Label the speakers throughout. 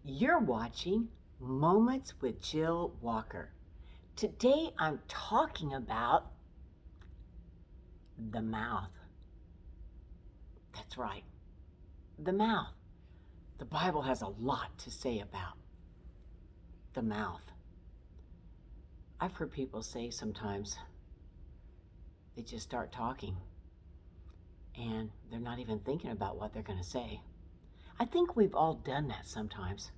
Speaker 1: You're watching Moments with Jill Walker. Today I'm talking about the mouth. That's right, the mouth. The Bible has a lot to say about the mouth. I've heard people say sometimes they just start talking and they're not even thinking about what they're going to say. I think we've all done that sometimes,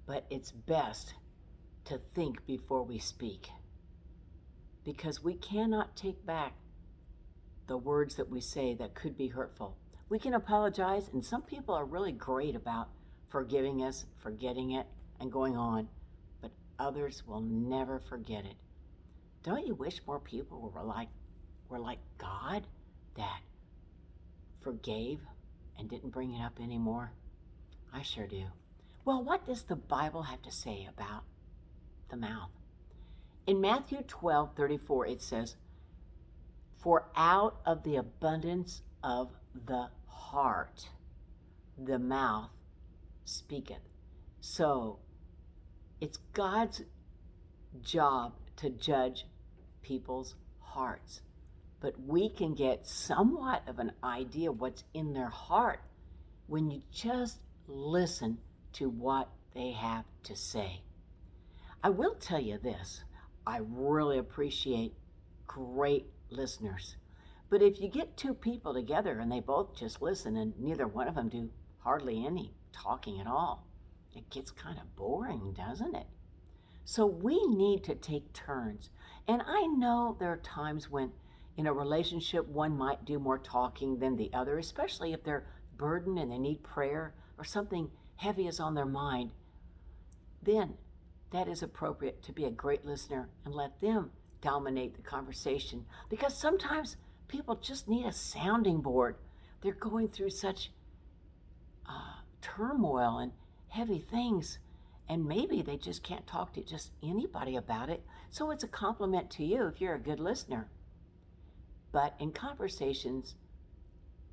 Speaker 1: but it's best to think before we speak because we cannot take back the words that we say that could be hurtful. We can apologize, and some people are really great about forgiving us, forgetting it, and going on, but others will never forget it. Don't you wish more people were like God, that forgave and didn't bring it up anymore? I sure do. Well, what does the Bible have to say about the mouth? In Matthew 12:34, it says, "For out of the abundance of the heart, the mouth speaketh." So it's God's job to judge people's hearts. But we can get somewhat of an idea what's in their heart when you just listen to what they have to say. I will tell you this, I really appreciate great listeners. But if you get two people together and they both just listen and neither one of them do hardly any talking at all, it gets kind of boring, doesn't it? So we need to take turns. And I know there are times when in a relationship one might do more talking than the other, especially if they're burdened and they need prayer or something heavy is on their mind. Then that is appropriate to be a great listener and let them dominate the conversation, because sometimes people just need a sounding board. They're going through such turmoil and heavy things, and maybe they just can't talk to just anybody about it. So it's a compliment to you if you're a good listener. But in conversations,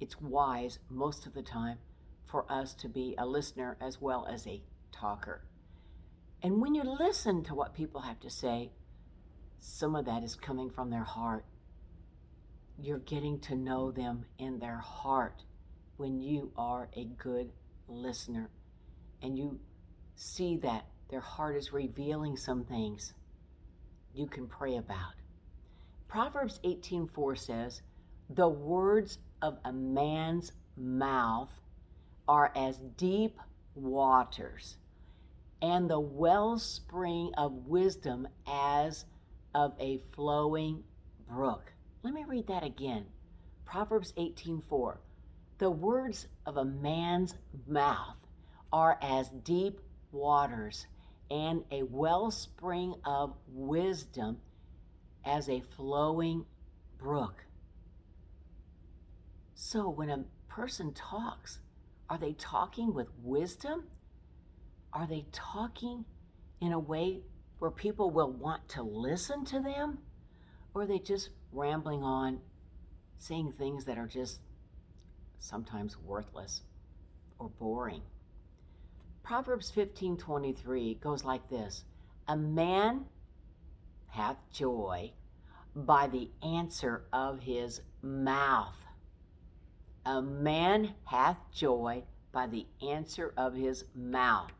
Speaker 1: it's wise most of the time for us to be a listener as well as a talker. And when you listen to what people have to say, some of that is coming from their heart. You're getting to know them in their heart when you are a good listener and you see that their heart is revealing some things you can pray about. Proverbs 18:4 says, "The words of a man's mouth are as deep waters, and the wellspring of wisdom as of a flowing brook." Let me read that again. Proverbs 18:4. "The words of a man's mouth are as deep waters, and a wellspring of wisdom as a flowing brook." So when a person talks, are they talking with wisdom? Are they talking in a way where people will want to listen to them? Or are they just rambling on, saying things that are just sometimes worthless or boring? Proverbs 15:23 goes like this: "A man hath joy by the answer of his mouth." A man hath joy by the answer of his mouth,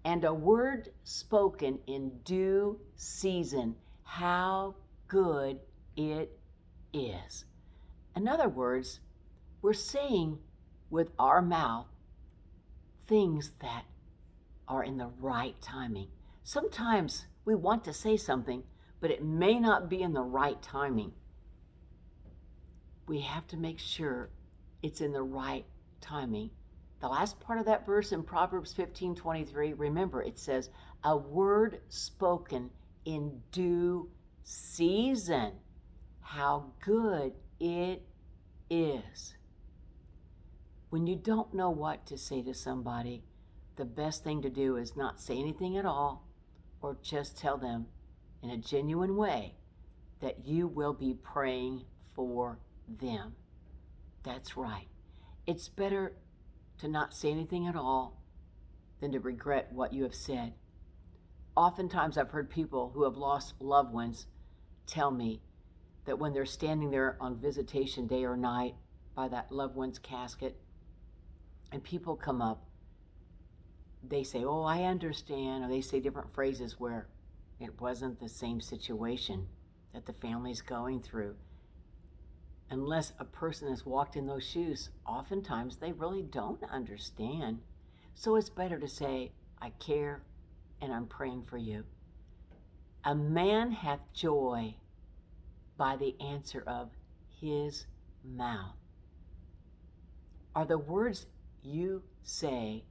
Speaker 1: and a word spoken in due season, how good it is. In other words, we're saying with our mouth things that are in the right timing. Sometimes we want to say something, but it may not be in the right timing. We have to make sure it's in the right timing. The last part of that verse in Proverbs 15:23, remember, it says, "A word spoken in due season, how good it is." When you don't know what to say to somebody, the best thing to do is not say anything at all, or just tell them in a genuine way that you will be praying for them. That's right. It's better to not say anything at all than to regret what you have said. Oftentimes, I've heard people who have lost loved ones tell me that when they're standing there on visitation day or night by that loved one's casket, and people come up, they say, "Oh, I understand," or they say different phrases where it wasn't the same situation that the family's going through. Unless a person has walked in those shoes, oftentimes they really don't understand. So it's better to say, "I care and I'm praying for you." A man hath joy by the answer of his mouth. Are the words you say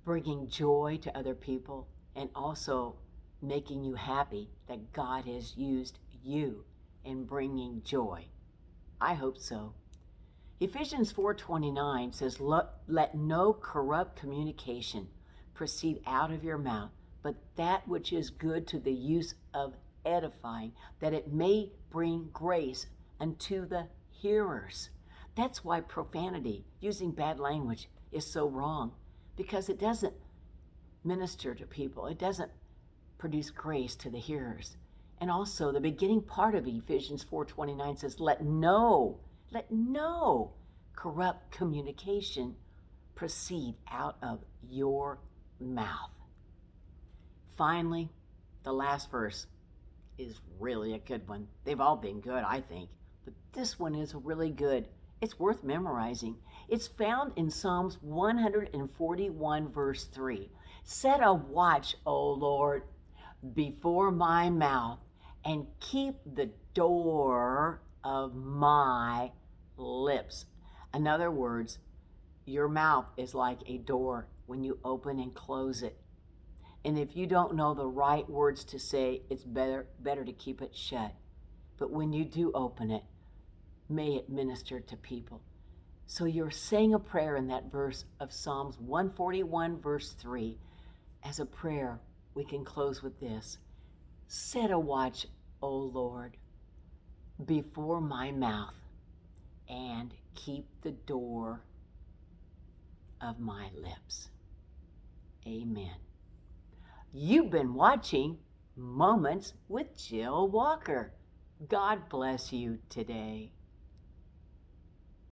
Speaker 1: bringing joy to other people and also making you happy that God has used you in bringing joy? I hope so. Ephesians 4:29 says, "Let no corrupt communication proceed out of your mouth, but that which is good to the use of edifying, that it may bring grace unto the hearers." That's why profanity, using bad language, is so wrong, because it doesn't minister to people. It doesn't produce grace to the hearers. And also, the beginning part of Ephesians 4:29 says, let no corrupt communication proceed out of your mouth. Finally, the last verse is really a good one. They've all been good, I think, but this one is really good. It's worth memorizing. It's found in Psalms 141, verse 3. "Set a watch, O Lord, before my mouth, and keep the door of my lips." In other words, your mouth is like a door when you open and close it. And if you don't know the right words to say, it's better to keep it shut. But when you do open it, may it minister to people. So you're saying a prayer in that verse of Psalms 141, verse 3. As a prayer, we can close with this. "Set a watch, O Lord, before my mouth, and keep the door of my lips." Amen. You've been watching Moments with Jill Walker. God bless you today.